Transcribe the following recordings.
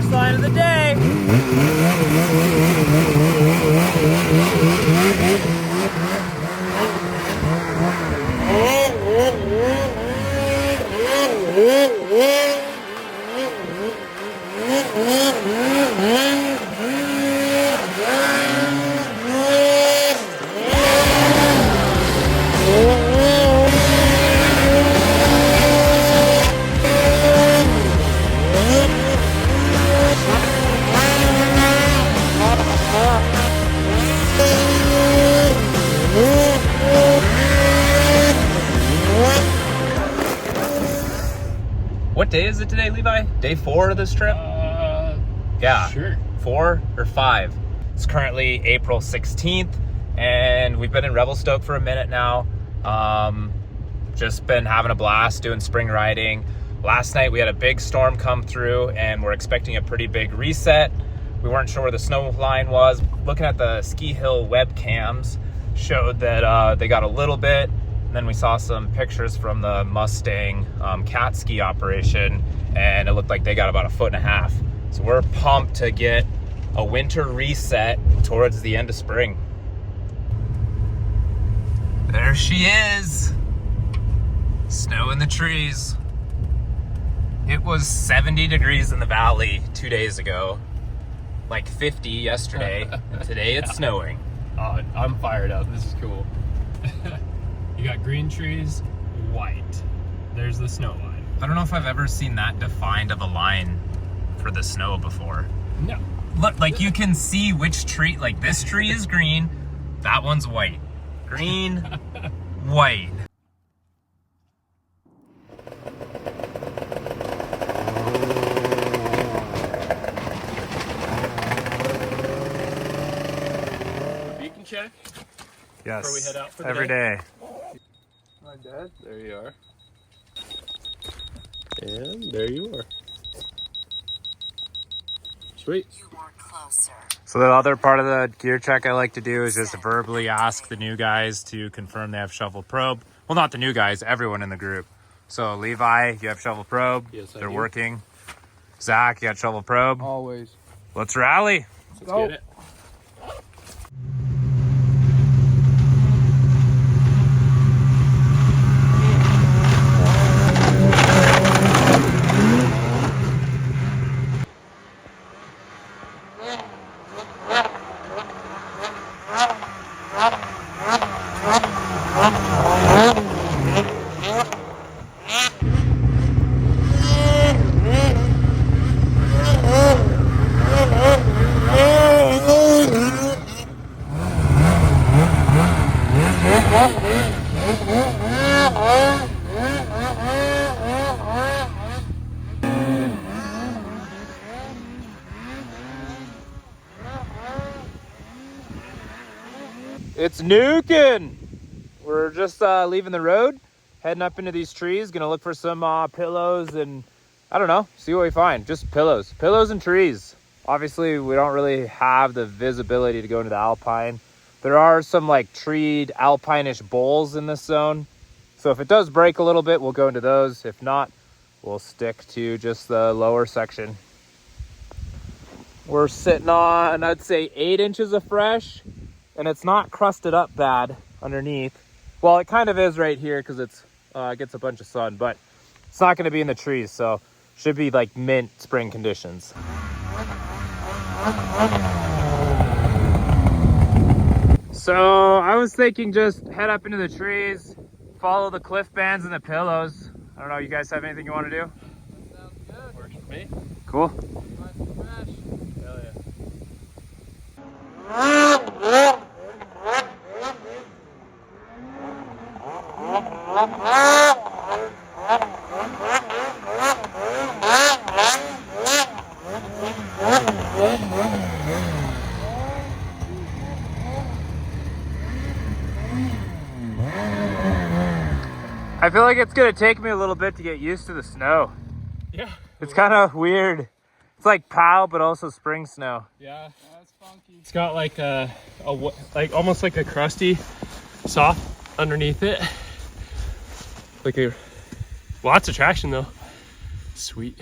First line of the day. What day is it today, Levi? Day 4 of this trip? Yeah. Sure. 4 or 5. It's currently April 16th, and we've been in Revelstoke for a minute now. Just been having a blast doing spring riding. Last night we had a big storm come through, and we're expecting a pretty big reset. We weren't sure where the snow line was. Looking at the ski hill webcams showed that they got a little bit. And then we saw some pictures from the Mustang cat ski operation, and it looked like they got about 1.5 feet. So we're pumped to get a winter reset towards the end of spring. There she is. Snow in the trees. It was 70 degrees in the valley 2 days ago, like 50 yesterday, and today it's snowing. Oh, I'm fired up. This is cool. You got green trees, white. There's the snow line. I don't know if I've ever seen that defined of a line for the snow before. No. Look, like you can see which tree, like this tree is green, that one's white. Green, white. Beacon check. Yes. Before we head out for the every day. day. Hi, Dad. There you are. And there you are. Sweet. So the other part of the gear check I like to do is just verbally ask the new guys to confirm they have shovel probe. Well, not the new guys, everyone in the group. So Levi, you have shovel probe. Yes, I They're do. working. Zach, you got shovel probe. Always. Let's rally. Let's get it. It's nuking. We're just leaving the road, heading up into these trees. Gonna look for some pillows and I don't know, see what we find. Just pillows and trees. Obviously, we don't really have the visibility to go into the alpine. There are some like treed alpine-ish bowls in this zone. So if it does break a little bit, we'll go into those. If not, we'll stick to just the lower section. We're sitting on, I'd say 8 inches of fresh. And it's not crusted up bad underneath. Well, it kind of is right here because it's gets a bunch of sun, but it's not going to be in the trees, so should be like mint spring conditions. So I was thinking just head up into the trees, follow the cliff bands and the pillows. I don't know, you guys have anything you want to do? That sounds good. Works for me. Cool. Nice and fresh. Hell yeah. I feel like it's gonna take me a little bit to get used to the snow. Yeah. It's kind of weird. It's like POW, but also spring snow. Yeah. That's funky. It's got like like almost like a crusty soft underneath it. Like a lots of traction though. Sweet.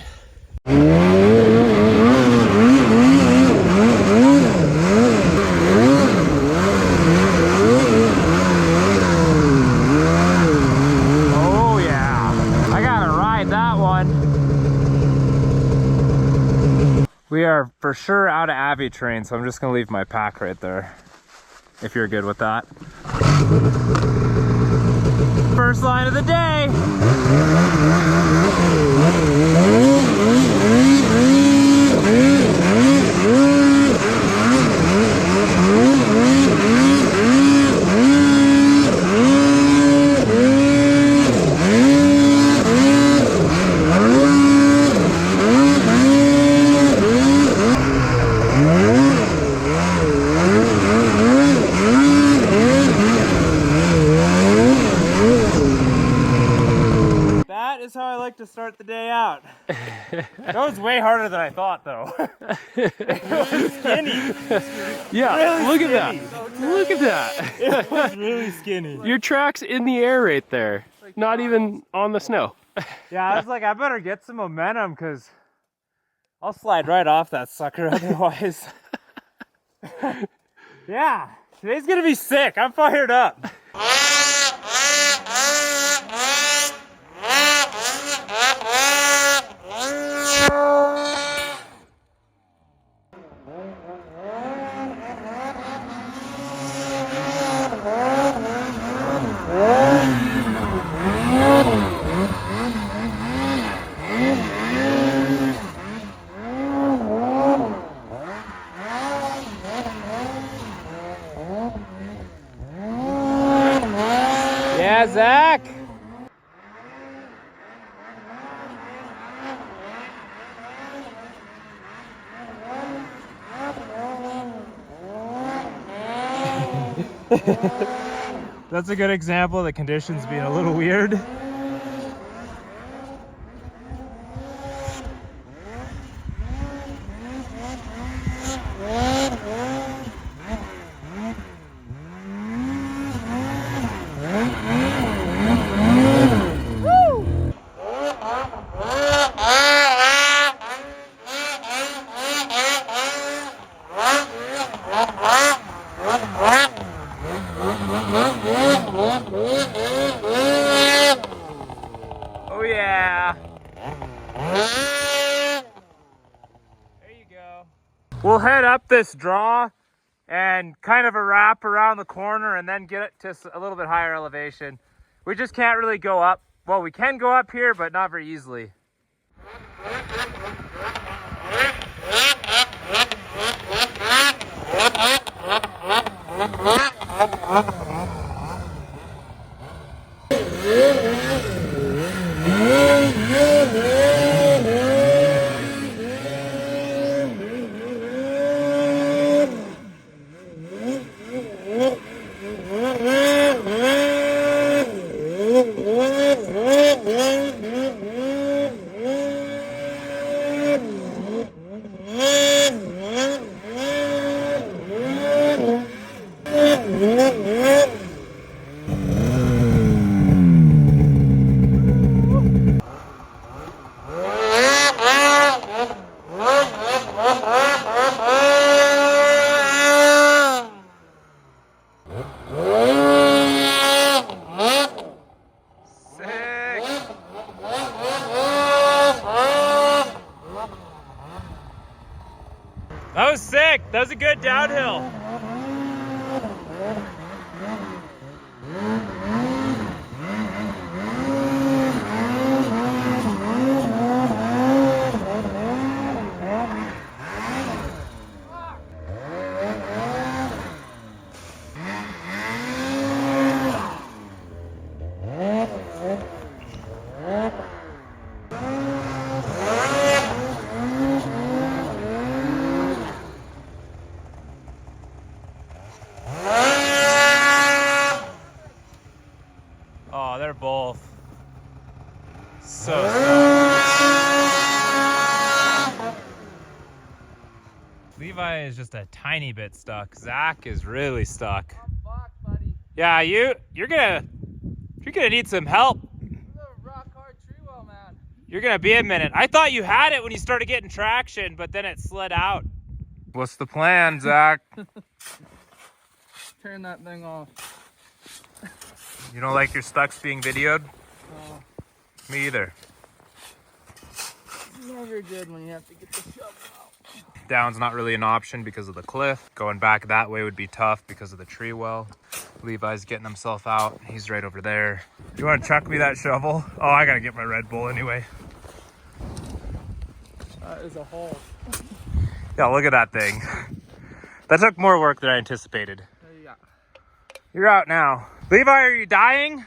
We are for sure out of Avi train, so I'm just gonna leave my pack right there, if you're good with that. First line of the day. That is how I like to start the day out. That was way harder than I thought, though. It was skinny. Yeah, Really look skinny. at that. Look at that. It was really skinny. Your track's in the air right there. Not even on the snow. Yeah, I was like, I better get some momentum because I'll slide right off that sucker otherwise. Yeah, today's gonna be sick. I'm fired up. Yeah, Zach. That's a good example of the conditions being a little weird. Oh yeah. There you go. We'll head up this draw and kind of a wrap around the corner and then get it to a little bit higher elevation. We just can't really go up. Well, we can go up here, but not very easily. That was sick. That was a good downhill. Oh, they're both so Levi is just a tiny bit stuck. Zach is really stuck. I'm fucked, buddy. Yeah, you're gonna need some help. This is a rock hard tree well, man. You're gonna be a minute. I thought you had it when you started getting traction, but then it slid out. What's the plan, Zach? Turn that thing off. You don't like your stucks being videoed? No, Me either. it's never good when you have to get the shovel out. Down's not really an option because of the cliff. Going back that way would be tough because of the tree well. Levi's getting himself out. He's right over there. You want to chuck me that shovel? Oh, I gotta get my Red Bull anyway. That is a hole. Yeah, look at that thing. That took more work than I anticipated. Yeah. You're out now. Levi, are you dying?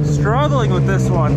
Struggling with this one.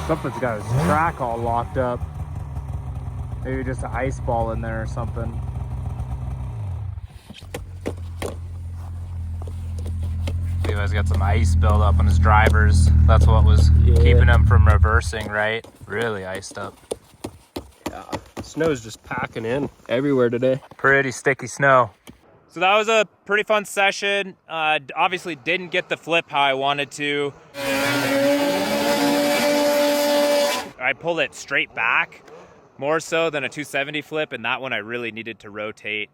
Something's got his track all locked up. Maybe just an ice ball in there or something. Levi's got some ice built up on his drivers. That's what was keeping him from reversing, right? Really iced up. Yeah, snow's just packing in everywhere today. Pretty sticky snow. So that was a pretty fun session. Obviously didn't get the flip how I wanted to. I pulled it straight back more so than a 270 flip, and that one I really needed to rotate.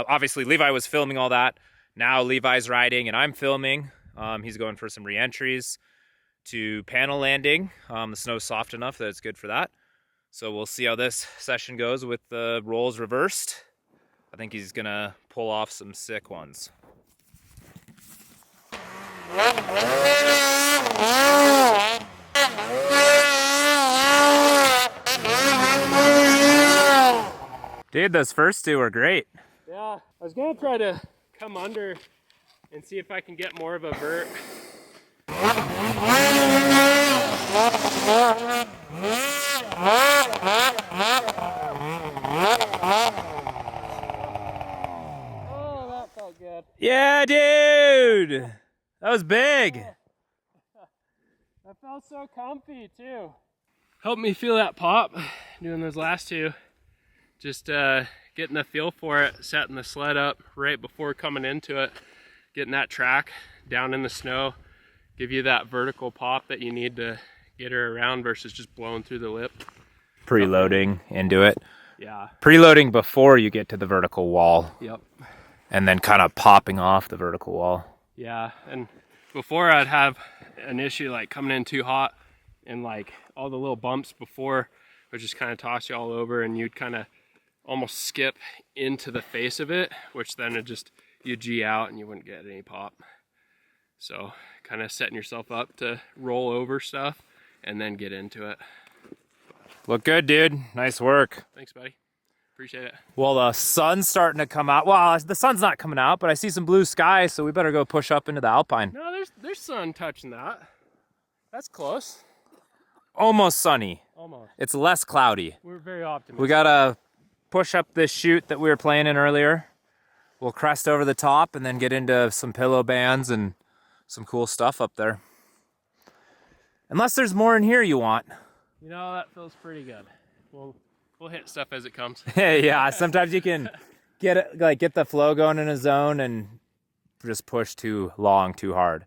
Obviously, Levi was filming all that. Now Levi's riding and I'm filming. He's going for some re-entries to panel landing. The snow's soft enough that it's good for that. So we'll see how this session goes with the rolls reversed. I think he's gonna pull off some sick ones. Dude, those first two were great. Yeah, I was gonna try to come under and see if I can get more of a vert. Oh, that felt good. Yeah, dude! That was big. I felt so comfy too. Helped me feel that pop doing those last two. Just getting the feel for it, setting the sled up right before coming into it, getting that track down in the snow, give you that vertical pop that you need to get her around versus just blowing through the lip. Preloading into it. Yeah. Preloading before you get to the vertical wall. Yep. And then kind of popping off the vertical wall. Yeah, and before I'd have an issue like coming in too hot and like all the little bumps before would just kind of toss you all over and you'd kind of almost skip into the face of it, which then it just, you'd G out and you wouldn't get any pop. So kind of setting yourself up to roll over stuff and then get into it. Look good, dude. Nice work. Thanks, buddy. Appreciate it. Well, the sun's starting to come out. Well, the sun's not coming out, but I see some blue sky, so we better go push up into the Alpine. No, there's sun touching that. That's close. Almost sunny. Almost. It's less cloudy. We're very optimistic. We gotta push up this chute that we were playing in earlier. We'll crest over the top and then get into some pillow bands and some cool stuff up there. Unless there's more in here you want. You know, that feels pretty good. We'll hit stuff as it comes. Yeah, sometimes you can get the flow going in a zone and just push too long, too hard.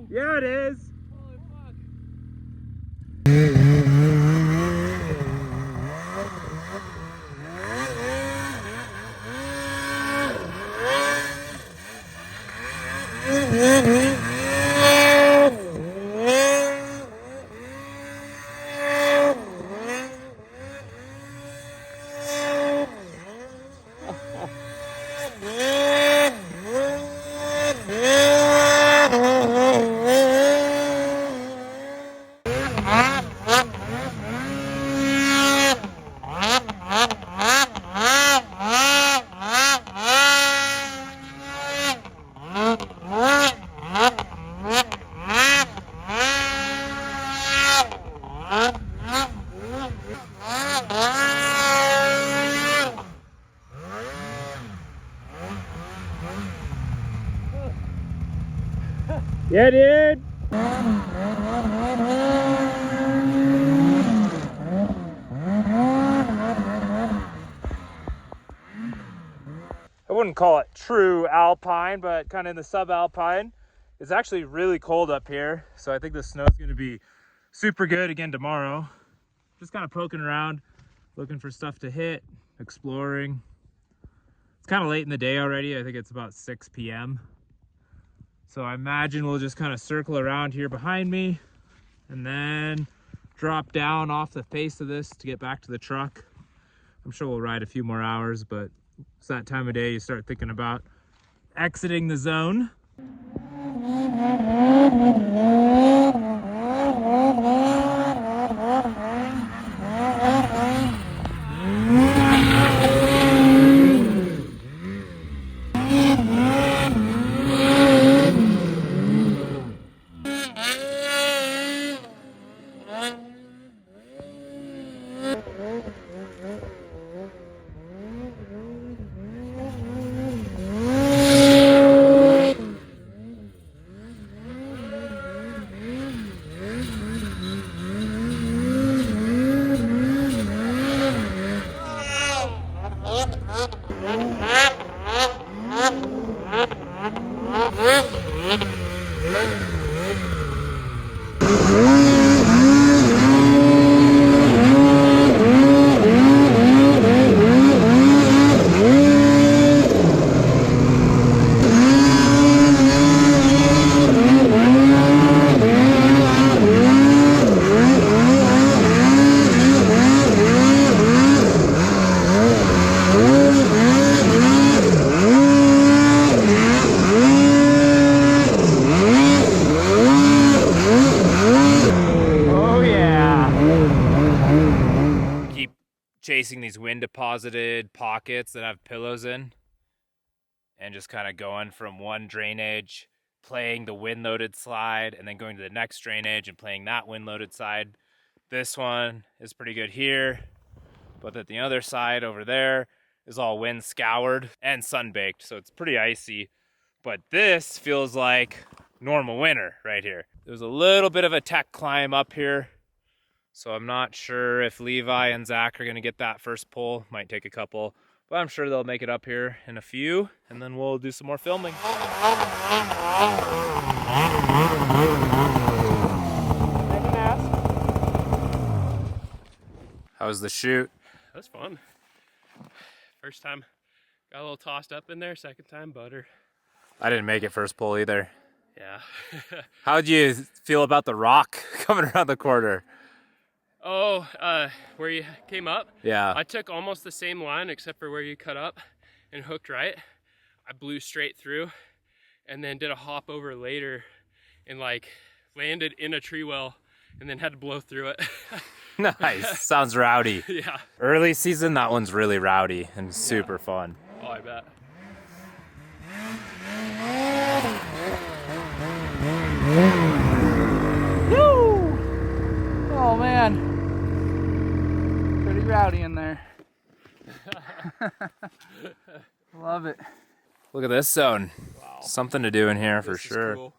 Yeah, it is. Holy fuck. Yeah, dude. I wouldn't call it true alpine, but kind of in the subalpine. It's actually really cold up here, so I think the snow is going to be super good again tomorrow. Just kind of poking around, looking for stuff to hit, exploring. It's kind of late in the day already. I think it's about 6 p.m. So I imagine we'll just kind of circle around here behind me and then drop down off the face of this to get back to the truck. I'm sure we'll ride a few more hours, but it's that time of day you start thinking about exiting the zone. chasing these wind deposited pockets that have pillows in, and just kind of going from one drainage, playing the wind loaded slide, and then going to the next drainage and playing that wind loaded side. This one is pretty good here, but then the other side over there is all wind scoured and sun baked, so it's pretty icy. But this feels like normal winter right here. There's a little bit of a tech climb up here, so I'm not sure if Levi and Zach are gonna get that first pull. Might take a couple, but I'm sure they'll make it up here in a few, and then we'll do some more filming. How was the chute? That was fun. First time, got a little tossed up in there. Second time, butter. I didn't make it first pull either. Yeah. How'd you feel about the rock coming around the corner? Oh, where you came up? Yeah. I took almost the same line except for where you cut up and hooked right. I blew straight through and then did a hop over later and like landed in a tree well and then had to blow through it. Nice. Sounds rowdy. Yeah. Early season, that one's really rowdy and super fun. Oh, I bet. Woo! Oh man, pretty rowdy in there. Love it. Look at this zone. Wow. Something to do in here for This is sure. cool.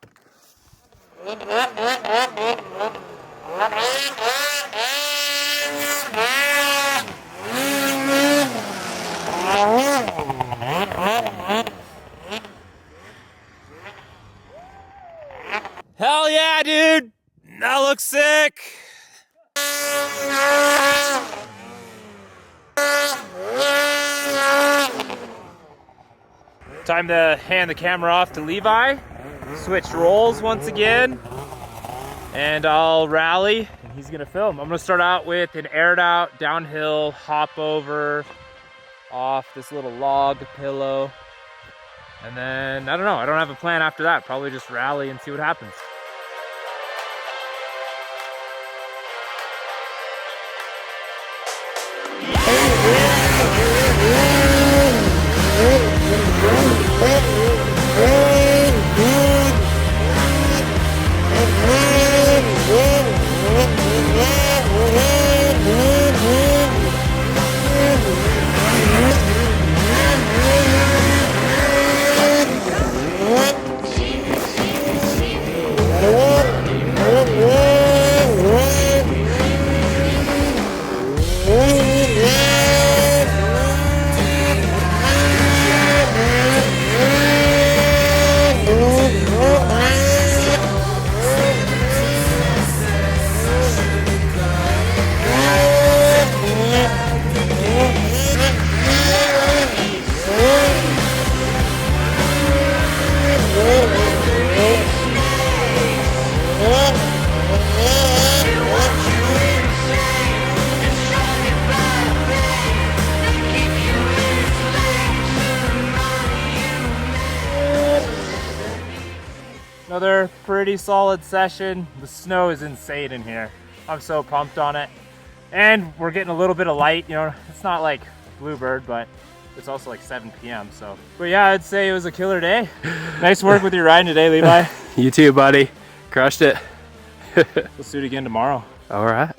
Hell yeah, dude! That looks sick! Time to hand the camera off to Levi. Switch roles once again. And I'll rally, and he's gonna film. I'm gonna start out with an aired out, downhill, hop over, off this little log pillow. And then, I don't know, I don't have a plan after that. Probably just rally and see what happens. Another pretty solid session. The snow is insane in here. I'm so pumped on it. And we're getting a little bit of light, you know, it's not like Bluebird, but it's also like 7 p.m. So, but yeah, I'd say it was a killer day. Nice work with your riding today, Levi. You too, buddy. Crushed it. We'll see you again tomorrow. All right.